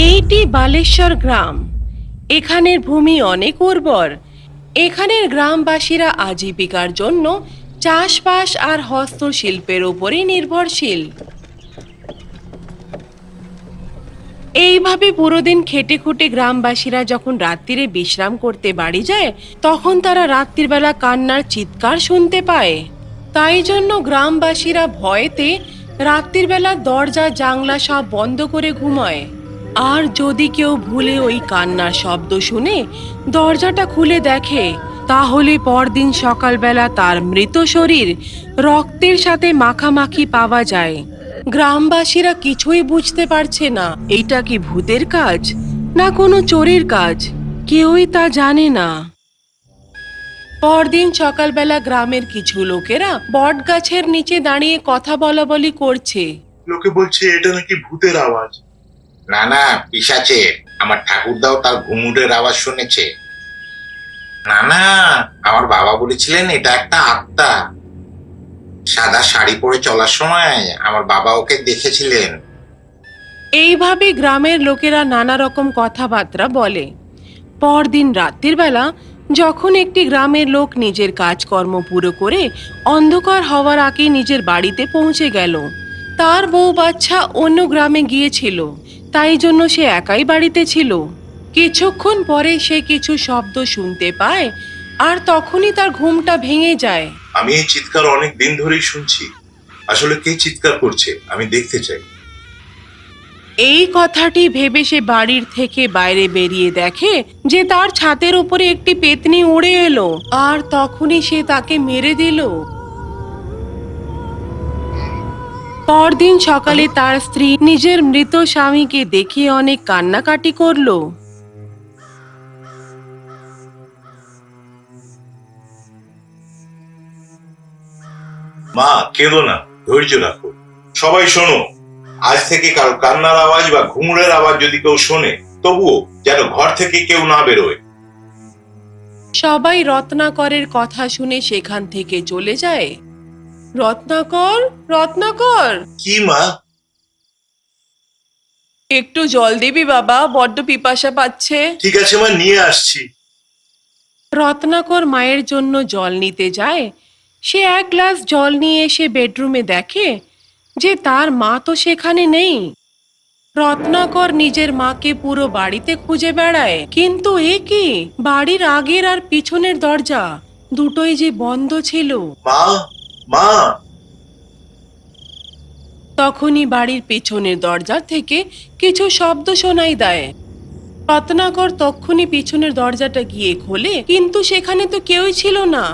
এইটি বালেশ্বর গ্রাম। এখানের ভূমি অনেক উর্বর। এখানের গ্রামবাসীরা আজীবিকার জন্য চাষবাস আর হস্তশিল্পের উপরই নির্ভরশীল। এইভাবে পুরো দিন খেটে খুঁটে গ্রামবাসীরা যখন রাত্রিরে বিশ্রাম করতে বাড়ি যায়, তখন তারা রাত্রির বেলা কান্নার চিৎকার শুনতে পায়। তাই জন্য গ্রামবাসীরা ভয়েতে রাত্রির বেলা দরজা জানলা সব বন্ধ করে ঘুমায়। আর যদি কেউ ভুলে ওই কান্নার শব্দ শুনে দরজাটা খুলে দেখে, তাহলে পরদিন সকালবেলা তার মৃত শরীর রক্তের সাথে মাখামাখি পাওয়া যায়। গ্রামবাসীরা কিছুই বুঝতে পারছে না, এইটা কি ভূতের কাজ না কোনো চোরের কাজ, কেউই তা জানে না। পরদিন সকালবেলা গ্রামের কিছু লোকেরা বট গাছের নিচে দাঁড়িয়ে কথা বলাবলি করছে। লোকে বলছে এটা নাকি ভূতের আওয়াজ। না না, পিশাচের। আমার ঠাকুরদাও তার ঘুঙুরের আওয়াজ শুনেছে। না না, আমার বাবা বলেছিলেন এটা একটা আত্মা। সাদা শাড়ি পরে চলার সময় আমার বাবা ওকে দেখেছিলেন। এইভাবে গ্রামের লোকেরা নানা রকম কথাবার্তা বলে। পরদিন রাত্রির বেলা যখন একটি গ্রামের লোক নিজের কাজকর্ম পুরো করে অন্ধকার হওয়ার আগে নিজের বাড়িতে পৌঁছে গেল, তার বউ বাচ্চা অন্য গ্রামে গিয়েছিল, তাই জন্য সে একাই বাড়িতে ছিল। কিছুক্ষণ পরে সে কিছু শব্দ শুনতে পায়, আর তখনই তার ঘুমটা ভেঙে যায়। আমি এই চিৎকার অনেক দিন ধরেই শুনছি। আসলে কে চিৎকার করছে আমি দেখতে চাই। এই কথাটি ভেবে সে বাড়ির থেকে বাইরে বেরিয়ে দেখে যে তার ছাদের উপরে একটি পেতনি উড়ে এলো, আর তখনই সে তাকে মেরে দিল। পরদিন সকালে তার স্ত্রী নিজের মৃত স্বামীকে দেখে অনেক কান্নাকাটি করলো। মা, কেঁদো না, ধৈর্য রাখো। সবাই শোনো, আজ থেকে কারো কান্নার আওয়াজ বা ঘুঙুরের আওয়াজ যদি কেউ শোনে, তবুও যেন ঘর থেকে কেউ না বেরোয়। সবাই রত্নাকরের কথা শুনে সেখান থেকে চলে যায়। রত্নাকর, রত্নাকর, কি মা? একটু জল দিবি বাবা, বড্ড পিপাসা পাচ্ছে। ঠিক আছে মা, নিয়ে আসছি। রত্নাকর মায়ের জন্য জল নিতে যায়। সে এক গ্লাস জল নিয়ে এসে বেডরুমে দেখে যে তার মা তো সেখানে নেই। রত্নাকর নিজের মাকে পুরো বাড়িতে খুঁজে বেড়ায়, কিন্তু এ কি, বাড়ির আগের আর পিছনের দরজা দুটোই যে বন্ধ ছিল। মা, মা। তখনই বাড়ির পেছনের দরজা থেকে কিছু শব্দ শোনাই দেয়। রত্নাকর তক্ষুনি পিছনের দরজাটা গিয়ে খোলে, কিন্তু সেখানে তো কেউই ছিল না।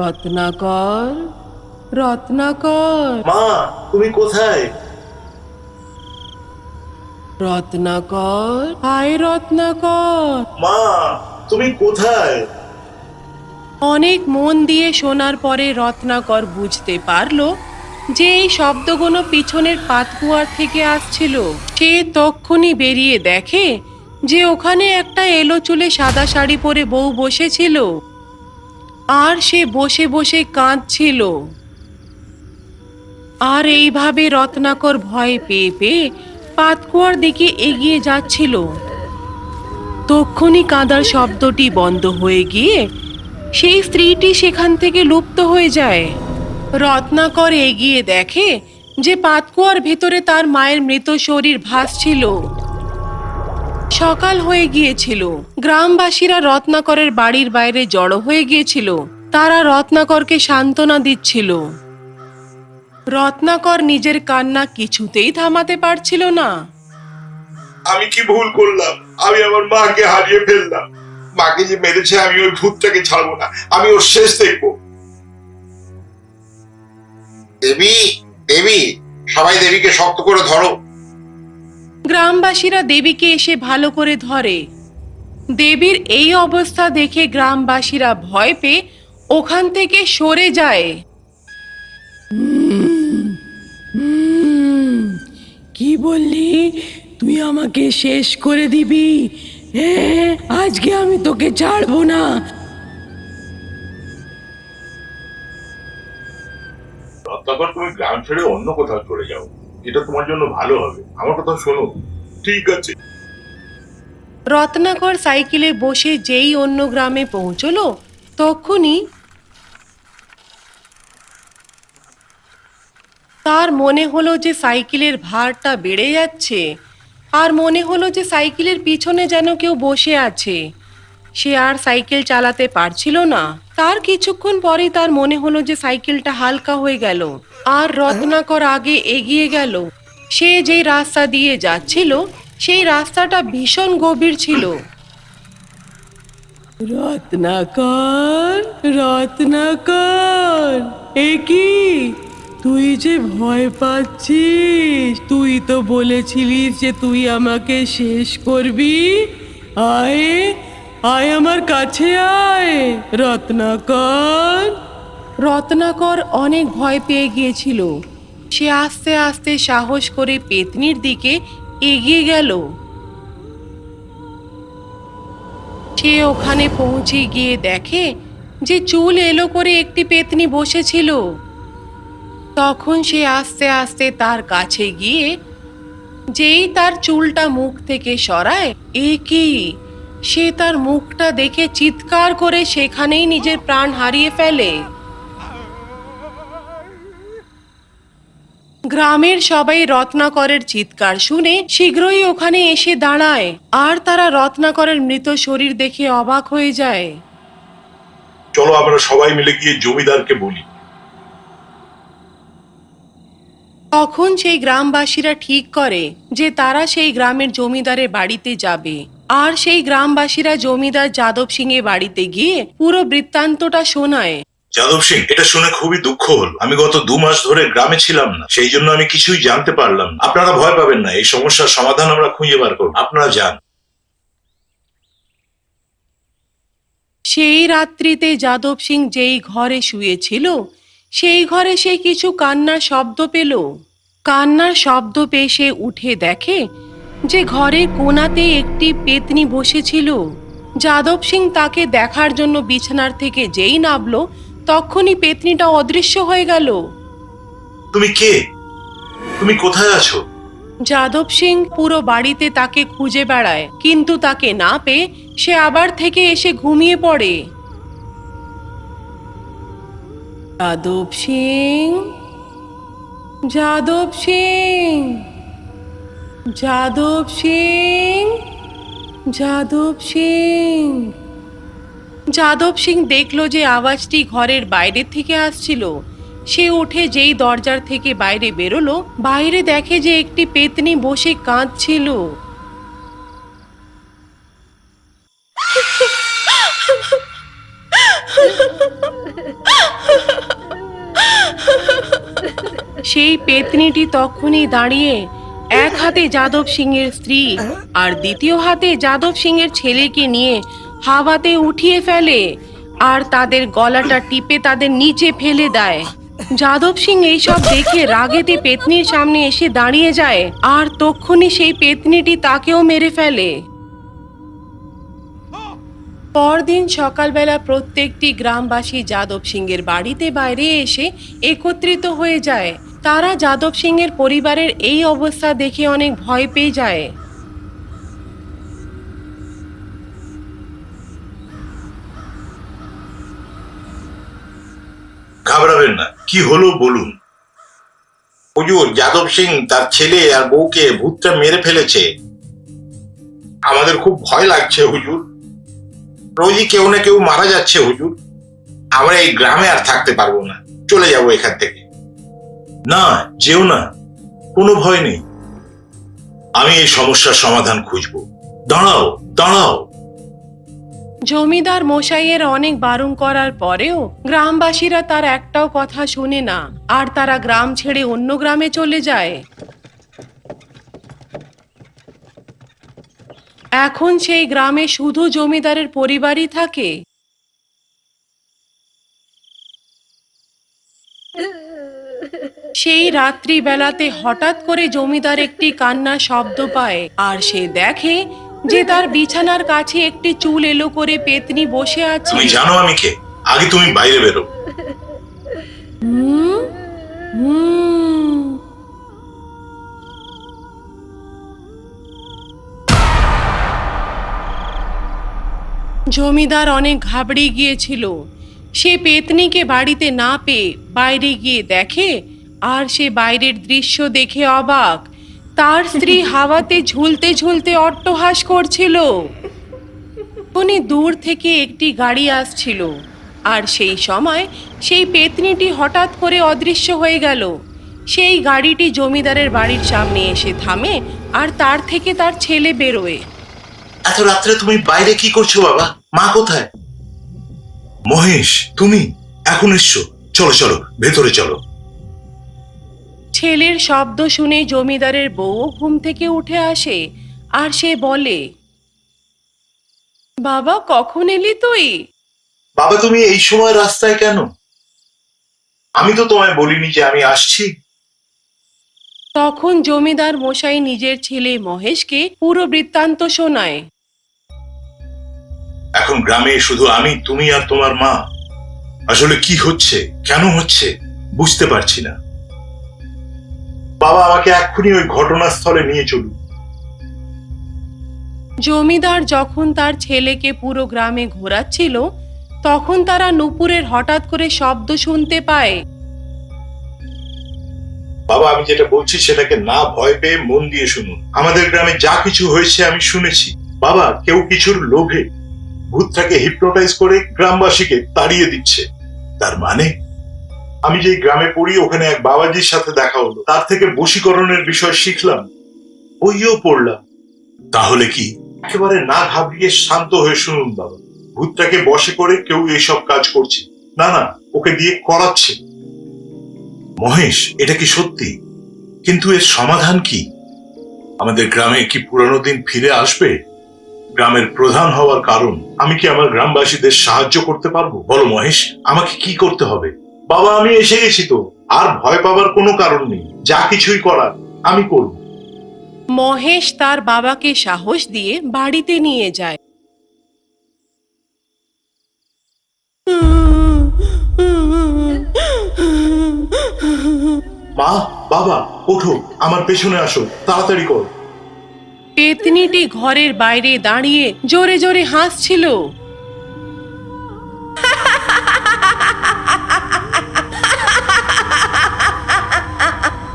রত্নাকর, রত্নাকর, মা, তুমি কোথায়? রত্নাকর, হায় রত্নাকর। মা, তুমি কোথায়? অনেক মন দিয়ে শোনার পরে রত্নাকর বুঝতে পারলো যে এই শব্দগুলো পিছনের পাতকুয়ার থেকে আসছিল। সে তক্ষুনি বেরিয়ে দেখে যে ওখানে একটা এলো চুলে সাদা শাড়ি পরে বউ বসেছিল, আর সে বসে বসে কাঁদছিল। আর এইভাবে রত্নাকর ভয় পেয়ে পেয়ে পাতকুয়ার দিকে এগিয়ে যাচ্ছিল। তক্ষুনি কাঁদার শব্দটি বন্ধ হয়ে গিয়ে সেই স্ত্রীটি সেখান থেকে লুপ্ত হয়ে যায়। রত্নাকর এগিয়ে দেখে যে পাতকুয়ার ভেতরে তার মায়ের মৃত শরীর ভাসছিল। সকাল হয়ে গিয়েছিল। গ্রামবাসীরা রত্নাকরের বাড়ির বাইরে জড়ো হয়ে গিয়েছিল। তারা রত্নাকরকে সান্ত্বনা দিচ্ছিল। রত্নাকর নিজের কান্না কিছুতেই থামাতে পারছিল না। আমি কি ভুল করলাম? আমি আমার মাকে হারিয়ে ফেললাম। মাকে যে মেরেছে, আমি ওই ভূতটাকে ছাড়বো না, আমি ওর শেষ দেখবো। দেবী, দেবী, সবাই দেবীকে শক্ত করে ধরো। গ্রামবাসীরা দেবীকে এসে ভালো করে ধরে। দেবীর এই অবস্থা দেখে গ্রামবাসীরা ভয় পেয়ে ওখান থেকে সরে যায়। কি বললি? তুই আমাকে শেষ করে দিবি? হ্যাঁ, আজকে আমি তোকে ছাড়বো না। রত্নাকর, তুমি গ্রাম ছেড়ে অন্য কোথাও চলে যাও, এটা তোমার জন্য ভালো হবে। আমার কথা শোনো। ঠিক আছে। রত্নাকর সাইকেলে বসে যেই অন্য গ্রামে পৌঁছলো, তখনই তার মনে হলো যে সাইকেলের ভারটা বেড়ে যাচ্ছে, আর মনে হলো যে সাইকেলের পিছনে যেন কেউ বসে আছে। সে আর সাইকেল চালাতে পারছিল না। তার কিছুক্ষণ পরেই তার মনে হলো যে সাইকেলটা হালকা হয়ে গেল, আর রত্নাকর আগে এগিয়ে গেল। সে যেই রাস্তা দিয়ে যাচ্ছিল সেই রাস্তাটা ভীষণ গভীর ছিল। রত্নাকর, রত্নাকর, এ কি? তুই যে ভয় পাচ্ছিস? তুই তো বলেছিলিস যে তুই আমাকে শেষ করবি। আয়, আয় আমার কাছে আয়, রত্নাকর। রত্নাকর অনেক ভয় পেয়ে গিয়েছিল। সে আস্তে আস্তে সাহস করে পেতনির দিকে এগিয়ে গেল। সে ওখানে পৌঁছে গিয়ে দেখে যে চুল এলো করে একটি পেতনি বসেছিল। তখন সে আস্তে আস্তে তার কাছে গিয়ে যেই তার চুলটা মুখ থেকে সরায়, এ কি? সে তার মুখটা দেখে চিৎকার করে সেখানেই নিজের প্রাণ হারিয়ে ফেলে। গ্রামের সবাই রত্নাকরের চিৎকার শুনে শীঘ্রই ওখানে এসে দাঁড়ায়, আর তারা রত্নাকরের মৃত শরীর দেখে অবাক হয়ে যায়। চলো আমরা সবাই মিলে গিয়ে জমিদারকে বলি। তখন সেই গ্রামবাসীরা ঠিক করে যে তারা সেই গ্রামের জমিদারের বাড়িতে যাবে, আর সেই গ্রামবাসীরা জমিদার যাদব সিং এর বাড়িতে গিয়ে পুরো বৃত্তান্তটা শোনায়। যাদব সিং, এটা শুনে খুবই দুঃখ হলো। আমি গত 2 মাস ধরে গ্রামে ছিলাম না, সেই জন্য আমি কিছুই জানতে পারলাম না। আপনারা ভয় পাবেন না, এই সমস্যার সমাধান আমরা খুঁজে বার করব। আপনারা যান। সেই রাত্রিতে যাদব সিং যেই ঘরে শুয়েছিল সেই ঘরে সে কিছু কান্নার শব্দ পেল। কান্নার শব্দ পেয়ে সে উঠে দেখে যে ঘরের কোণাতে একটি পেতনি বসেছিল। যাদব সিং তাকে দেখার জন্য বিছানার থেকে যেই নামলো, তখনই পেতনিটা অদৃশ্য হয়ে গেল। তুমি কে? তুমি কোথায় আছো? যাদব সিং পুরো বাড়িতে তাকে খুঁজে বেড়ায়, কিন্তু তাকে না পেয়ে সে আবার থেকে এসে ঘুমিয়ে পড়ে। যাদব সিং, যাদব সিং, যাদব সিং, যাদব সিং। যাদব সিং দেখলো যে আওয়াজটি ঘরের বাইরে থেকে আসছিল। সে উঠে যেই দরজার থেকে বাইরে বেরোলো, বাইরে দেখে যে একটি পেতনি বসে কাঁদছিল। সেই পেতনিটি তখনই দাঁড়িয়ে এক হাতে যাদব সিং এর স্ত্রী আর দ্বিতীয় হাতে যাদব সিং এর ছেলেকে নিয়ে হাওয়াতে উঠিয়ে ফেলে, আর তাদের গলাটা টিপে তাদের নিচে ফেলে দেয়। যাদব সিং এইসব দেখে রাগেতে পেতনির সামনে এসে দাঁড়িয়ে যায়, আর তক্ষুনি সেই পেতনিটি তাকেও মেরে ফেলে। পরদিন সকালবেলা প্রত্যেকটি গ্রামবাসী যাদব সিং এর বাড়িতে বাইরে এসে একত্রিত হয়ে যায়। তারা যাদব সিং এর পরিবারের এই অবস্থা দেখে অনেক ভয় পেয়ে যায়। ঘাবড়াবেন না, কি হলো বলুন। হুজুর, যাদব সিং তার ছেলে আর বউকে ভূতটা মেরে ফেলেছে। আমাদের খুব ভয় লাগছে হুজুর। রোজই কেউ না কেউ মারা যাচ্ছে হুজুর। আমরা এই গ্রামে আর থাকতে পারবো না, চলে যাবো এখান থেকে। না, যেও না, কোনো ভয় নেই। আমি এই সমস্যার সমাধান খুঁজবো। দাঁড়াও, দাঁড়াও। জমিদার মশাইয়ের অনেক বারণ করার পরেও গ্রামবাসীরা তার একটাও কথা শুনে না, আর তারা গ্রাম ছেড়ে অন্য গ্রামে চলে যায়। এখন সেই গ্রামে শুধু জমিদারের পরিবারই থাকে। সেই রাত্রিবেলাতে হঠাৎ করে জমিদার একটি কান্নার শব্দ পায়, আর সে দেখে যে তার বিছানার কাছে একটি চুল এলো করে পেতনি বসে আছে। তুমি জানো আমি কে? আগে তুমি বাইরে বেরো। হুম হুম জমিদার অনেক ঘাবড়ে গিয়েছিল। সে পেতনিকে বাড়িতে না পেয়ে বাইরে গিয়ে দেখে, আর সে বাইরের দৃশ্য দেখে অবাক। তার স্ত্রী হাওয়াতে ঝুলতে ঝুলতে অট্টহাস করছিল। উনি দূর থেকে একটি গাড়ি আসছিল, আর সেই সময় সেই পেতনিটি হঠাৎ করে অদৃশ্য হয়ে গেল। সেই গাড়িটি জমিদারের বাড়ির সামনে এসে থামে, আর তার থেকে তার ছেলে বেরোয়। এত রাত্রে তুমি বাইরে কি করছো বাবা? মা কোথায়? মহেশ, তুমি এখন এসছো? চলো চলো, ভেতরে চলো। ছেলের শব্দ শুনে জমিদারের বউ ঘুম থেকে উঠে আসে, আর সে বলে, বাবা কখন এলি তুই? বাবা, তুমি এই সময় রাস্তায় কেন? আমি তো তোমায় বলিনি যে আমি আসছি। তখন জমিদার মশাই নিজের ছেলে মহেশকে পুরো বৃত্তান্ত শোনায়। এখন গ্রামে শুধু আমি, তুমি আর তোমার মা। আসলে কি হচ্ছে, কেন হচ্ছে বুঝতে পারছি না। বাবা, আমাকে এক্ষুনি ওই ঘটনাস্থলে নিয়ে চলুন। জমিদার যখন তার ছেলেকে পুরো গ্রামে ঘোরাচ্ছিল, তখন তারা নুপুরের হঠাৎ করে শব্দ শুনতে পায়। বাবা, আমি যেটা বলছি সেটাকে না ভয় পেয়ে মন দিয়ে শুনুন। আমাদের গ্রামে যা কিছু হয়েছে আমি শুনেছি। বাবা, কেউ কিছুর লোভে ভূতটাকে হিপনোটাইজ করে গ্রামবাসীকে তাড়িয়ে দিচ্ছে। তার মানে আমি যেই গ্রামে পড়ি ওখানে এক বাবাজির সাথে দেখা হলো, তার থেকে বশীকরণের বিষয় শিখলাম, বইও পড়লাম। তাহলে কি? একেবারে না ঘাবড়িয়ে শান্ত হয়ে শুনুন বাবা। ভূতটাকে বশে করে কেউ এইসব কাজ করছে না, না, ওকে দিয়ে করাচ্ছে। মহেশ, এটা কি সত্যি? কিন্তু এর সমাধান কি? আমাদের গ্রামে কি পুরানো দিন ফিরে আসবে? গ্রামের প্রধান হওয়ার কারণ, আমি কি আমার গ্রামবাসীদের সাহায্য করতে পারবো? বলো মহেশ, আমাকে কি করতে হবে? বাবা, আমি এসে গেছি তো, আর ভয় পাবার কোনো কারণ নেই। যা কিছুই করার আমি করব। মহেশ তার বাবাকে সাহস দিয়ে বাড়িতে নিয়ে যায়। মা, বাবা, ওঠো, আমার পেছনে আসো, তাড়াতাড়ি করো। পেতনিটি ঘরের বাইরে দাঁড়িয়ে জোরে জোরে হাসছিল।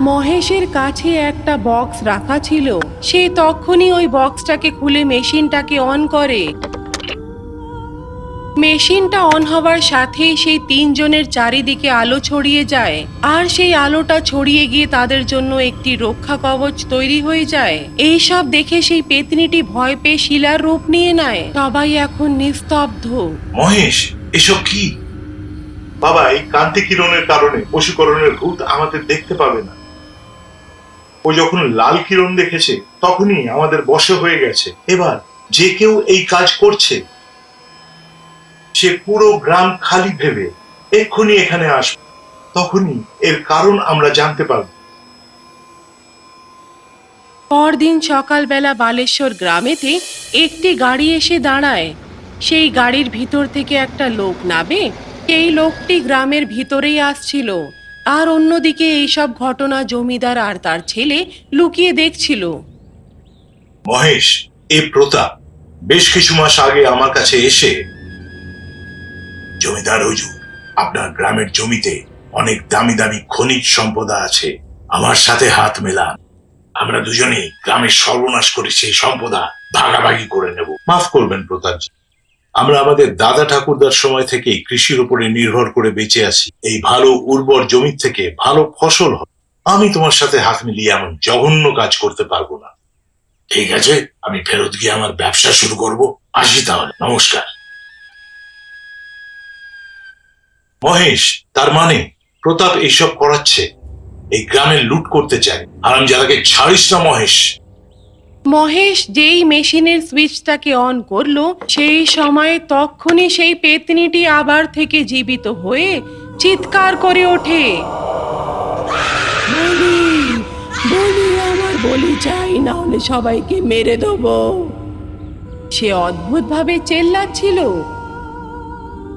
মহেশের কাছে একটা বক্স রাখা ছিল। সে তখনই ওই বক্সটাকে খুলে মেশিনটাকে অন করে। মেশিনটা অন হওয়ার সাথেই সেই তিনজনের চারিদিকে আলো ছড়িয়ে যায়, আর সেই আলোটা ছড়িয়ে গিয়ে তাদের জন্য একটি রক্ষা কবচ তৈরি হয়ে যায়। এই সব দেখে সেই পেতনিটি ভয় পেয়ে শিলার রূপ নিয়ে নেয়। সবাই এখন নিস্তব্ধ। মহেশ, এসব কি? বাবা, এই কান্তি কিরণের কারণে বশীকরণের ভূত আমাদের দেখতে পাবে না। ও যখন লাল কিরণ দেখেছে তখনই আমাদের বশে হয়ে গেছে। এবার যে কেউ এই কাজ করছে সে পুরো গ্রাম খালি ভেবে এক্ষুনি এখানে আসবে, তখনই এর কারণ আমরা জানতে পারব। পরদিন সকালবেলা বালেশ্বর গ্রামেতে একটি গাড়ি এসে দাঁড়ায়। সেই গাড়ির ভিতর থেকে একটা লোক নামে। সেই লোকটি গ্রামের ভিতরেই আসছিল, আর অন্যদিকে এইসব ঘটনা জমিদার আর তার ছেলে লুকিয়ে দেখছিল। মহেশ, এ প্রতাপ বেশ কিছু মাস আগে আমার কাছে এসে, জমিদার হুজুর, আপনার গ্রামের জমিতে অনেক দামি দামি খনিজ সম্পদ আছে, আমার সাথে হাত মেলান। আমরা দুজনেই গ্রামের সর্বনাশ করে সেই সম্পদা ভাগাভাগি করে নেব। মাফ করবেন প্রতাপজি, আমরা আমাদের দাদা ঠাকুরদার সময় থেকে কৃষির উপরে নির্ভর করে বেঁচে আছি। এই ভালো উর্বর জমি থেকে ভালো ফসল হয়। আমি তোমার সাথে হাত মিলিয়ে এমন জঘন্য কাজ করতে পারবো না। ঠিক আছে, আমি ফেরত গিয়ে আমার ব্যবসা শুরু করব। আসি তাহলে, নমস্কার। মহেশ, তার মানে প্রতাপ এইসব করাচ্ছে, এই গ্রামে লুট করতে চায়। আর আমি যাকে ছাড়িস না মহেশ। মহেশ যেই মেশিনের সুইচটাকে অন করলো সেই সময় তক্ষুনি সেই পেতনিটি আবার থেকে জীবিত হয়ে চিৎকার করে ওঠে, বলি বলি, আমার বলি চাই, না হলে সবাইকে মেরে দেবো। সে অদ্ভুতভাবে চেল্লাচ্ছিল।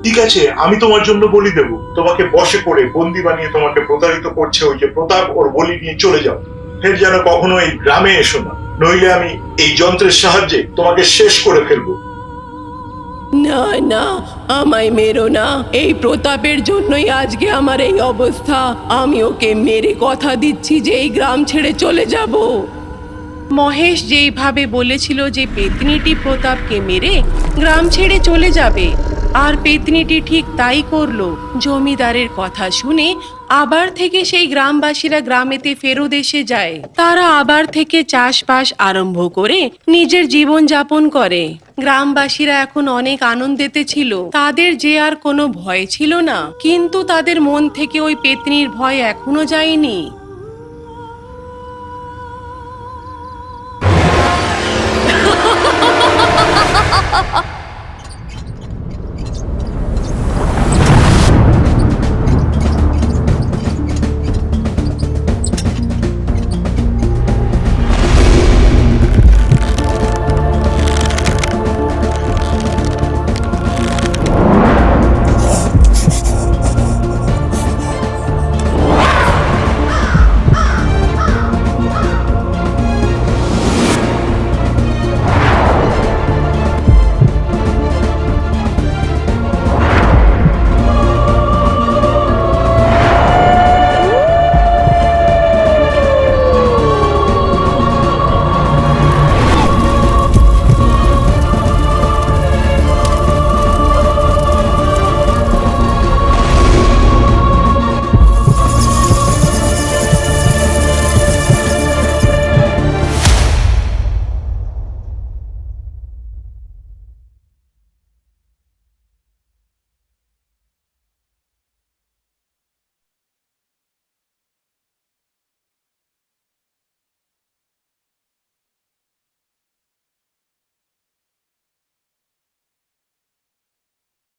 ঠিক আছে, আমি তোমার জন্য বলি দেব। তোমাকে বশে করে বন্দি বানিয়ে তোমাকে প্রতারিত করছে ওই যে প্রতাপ, ওর বলি নিয়ে চলে যাও। ফের যেন কখনো এই গ্রামে এসো না, নইলে আমি এই যন্ত্রের সাহায্যে তোমাকে শেষ করে ফেলবো। না না, আমায় মেরো না, এই প্রতাপের জন্যই আজকে আমার এই অবস্থা। আমি ওকে মেরে কথা দিচ্ছি যে এই গ্রাম ছেড়ে চলে যাব। মহেশ যেইভাবে বলেছিল যে পেতনিটি প্রতাপকে মেরে গ্রাম ছেড়ে চলে যাবে, আর পেতনিটি ঠিক তাই করলো। জমিদারের কথা শুনে আবার থেকে সেই গ্রামবাসীরা গ্রামেতে ফেরত এসে যায়। তারা আবার থেকে চাষবাস আরম্ভ করে নিজের জীবন যাপন করে। গ্রামবাসীরা এখন অনেক আনন্দেতে ছিল, তাদের যে আর কোনো ভয় ছিল না। কিন্তু তাদের মন থেকে ওই পেতনির ভয় এখনো যায়নি।